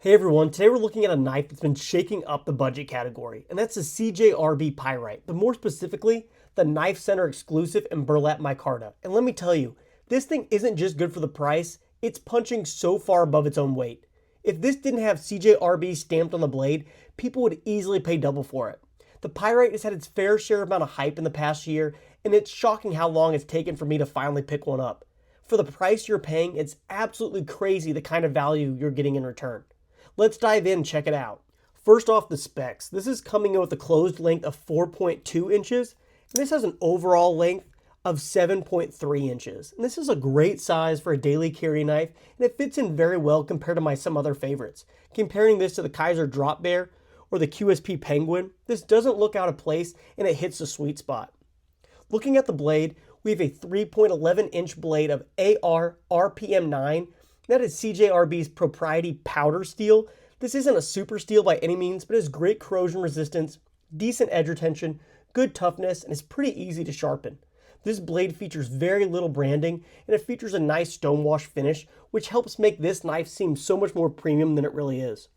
Hey everyone, today we're looking at a knife that's been shaking up the budget category, and that's the CJRB Pyrite, but more specifically, the Knife Center exclusive and burlap micarta. And let me tell you, this thing isn't just good for the price, it's punching so far above its own weight. If this didn't have CJRB stamped on the blade, people would easily pay double for it. The Pyrite has had its fair share amount of hype in the past year, and it's shocking how long it's taken for me to finally pick one up. For the price you're paying, it's absolutely crazy the kind of value you're getting in return. Let's dive in and check it out. First off, the specs. This is coming in with a closed length of 4.2 inches, and this has an overall length of 7.3 inches. And this is a great size for a daily carry knife, and it fits in very well compared to some other favorites. Comparing this to the Kaiser Drop Bear or the QSP Penguin, this doesn't look out of place and it hits the sweet spot. Looking at the blade, we have a 3.11 inch blade of AR RPM 9. That is CJRB's proprietary powder steel. This isn't a super steel by any means, but it has great corrosion resistance, decent edge retention, good toughness, and is pretty easy to sharpen. This blade features very little branding, and it features a nice stonewash finish, which helps make this knife seem so much more premium than it really is.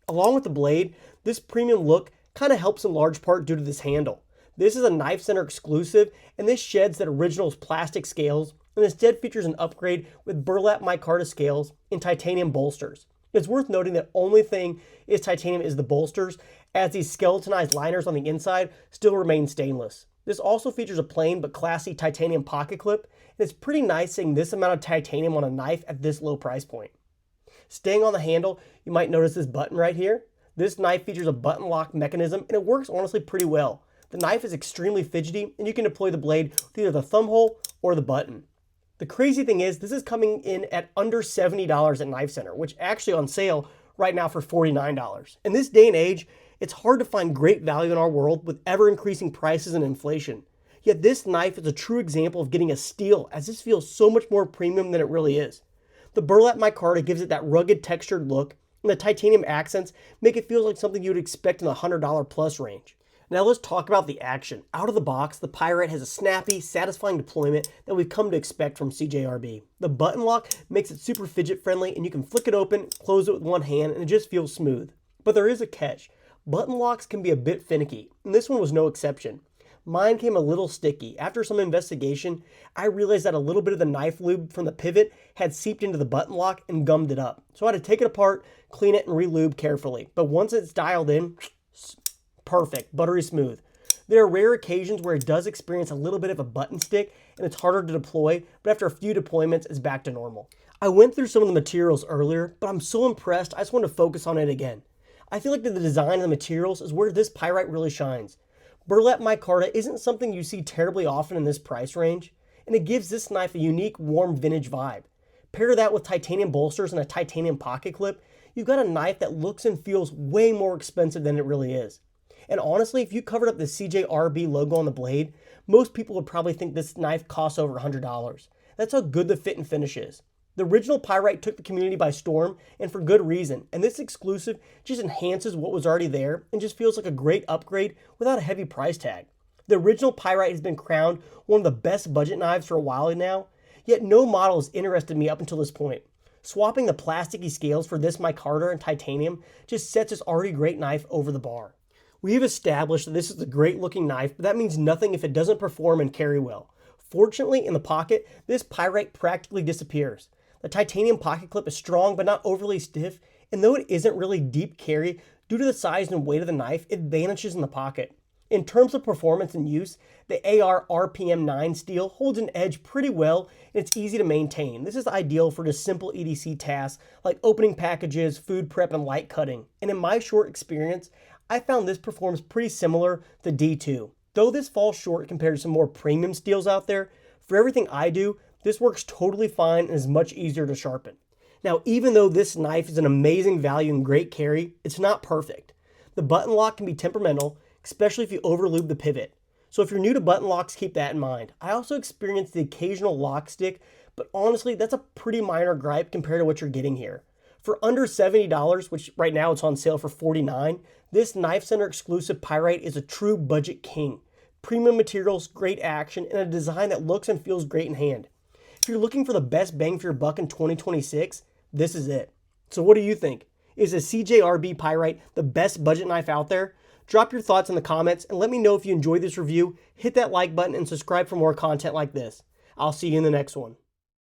Along with the blade, this premium look kind of helps in large part due to this handle. This is a Knife Center exclusive, and this sheds that original plastic scales and instead features an upgrade with burlap micarta scales and titanium bolsters. It's worth noting that only thing is titanium is the bolsters, as these skeletonized liners on the inside still remain stainless. This also features a plain but classy titanium pocket clip, and it's pretty nice seeing this amount of titanium on a knife at this low price point. Staying on the handle, you might notice this button right here. This knife features a button lock mechanism, and it works honestly pretty well. The knife is extremely fidgety, and you can deploy the blade with either the thumb hole or the button. The crazy thing is, this is coming in at under $70 at Knife Center, which actually on sale right now for $49. In this day and age, it's hard to find great value in our world with ever increasing prices and inflation. Yet this knife is a true example of getting a steal, as this feels so much more premium than it really is. The burlap micarta gives it that rugged textured look, and the titanium accents make it feel like something you would expect in the $100 plus range. Now let's talk about the action. Out of the box, the Pyrite has a snappy, satisfying deployment that we've come to expect from CJRB. The button lock makes it super fidget friendly, and you can flick it open, close it with one hand, and it just feels smooth. But there is a catch. Button locks can be a bit finicky, and this one was no exception. Mine came a little sticky. After some investigation, I realized that a little bit of the knife lube from the pivot had seeped into the button lock and gummed it up. So I had to take it apart, clean it, and re-lube carefully. But once it's dialed in, perfect, buttery smooth. There are rare occasions where it does experience a little bit of a button stick and it's harder to deploy, but after a few deployments, it's back to normal. I went through some of the materials earlier, but I'm so impressed, I just want to focus on it again. I feel like the design and the materials is where this Pyrite really shines. Burlap micarta isn't something you see terribly often in this price range, and it gives this knife a unique, warm vintage vibe. Pair that with titanium bolsters and a titanium pocket clip, you've got a knife that looks and feels way more expensive than it really is. And honestly, if you covered up the CJRB logo on the blade, most people would probably think this knife costs over $100. That's how good the fit and finish is. The original Pyrite took the community by storm, and for good reason, and this exclusive just enhances what was already there and just feels like a great upgrade without a heavy price tag. The original Pyrite has been crowned one of the best budget knives for a while now, yet no model has interested me up until this point. Swapping the plasticky scales for this micarta and titanium just sets this already great knife over the bar. We have established that this is a great looking knife, but that means nothing if it doesn't perform and carry well. Fortunately, in the pocket, this Pyrite practically disappears. The titanium pocket clip is strong but not overly stiff, and though it isn't really deep carry, due to the size and weight of the knife, it vanishes in the pocket. In terms of performance and use, the AR RPM 9 steel holds an edge pretty well, and it's easy to maintain. This is ideal for just simple EDC tasks like opening packages, food prep, and light cutting. And in my short experience, I found this performs pretty similar to D2. Though this falls short compared to some more premium steels out there, for everything I do, this works totally fine and is much easier to sharpen. Now, even though this knife is an amazing value and great carry, it's not perfect. The button lock can be temperamental, especially if you overlube the pivot. So if you're new to button locks, keep that in mind. I also experienced the occasional lock stick, but honestly, that's a pretty minor gripe compared to what you're getting here. For under $70, which right now it's on sale for $49, this Knife Center exclusive Pyrite is a true budget king. Premium materials, great action, and a design that looks and feels great in hand. If you're looking for the best bang for your buck in 2026, this is it. So what do you think? Is a CJRB Pyrite the best budget knife out there? Drop your thoughts in the comments and let me know if you enjoyed this review. Hit that like button and subscribe for more content like this. I'll see you in the next one.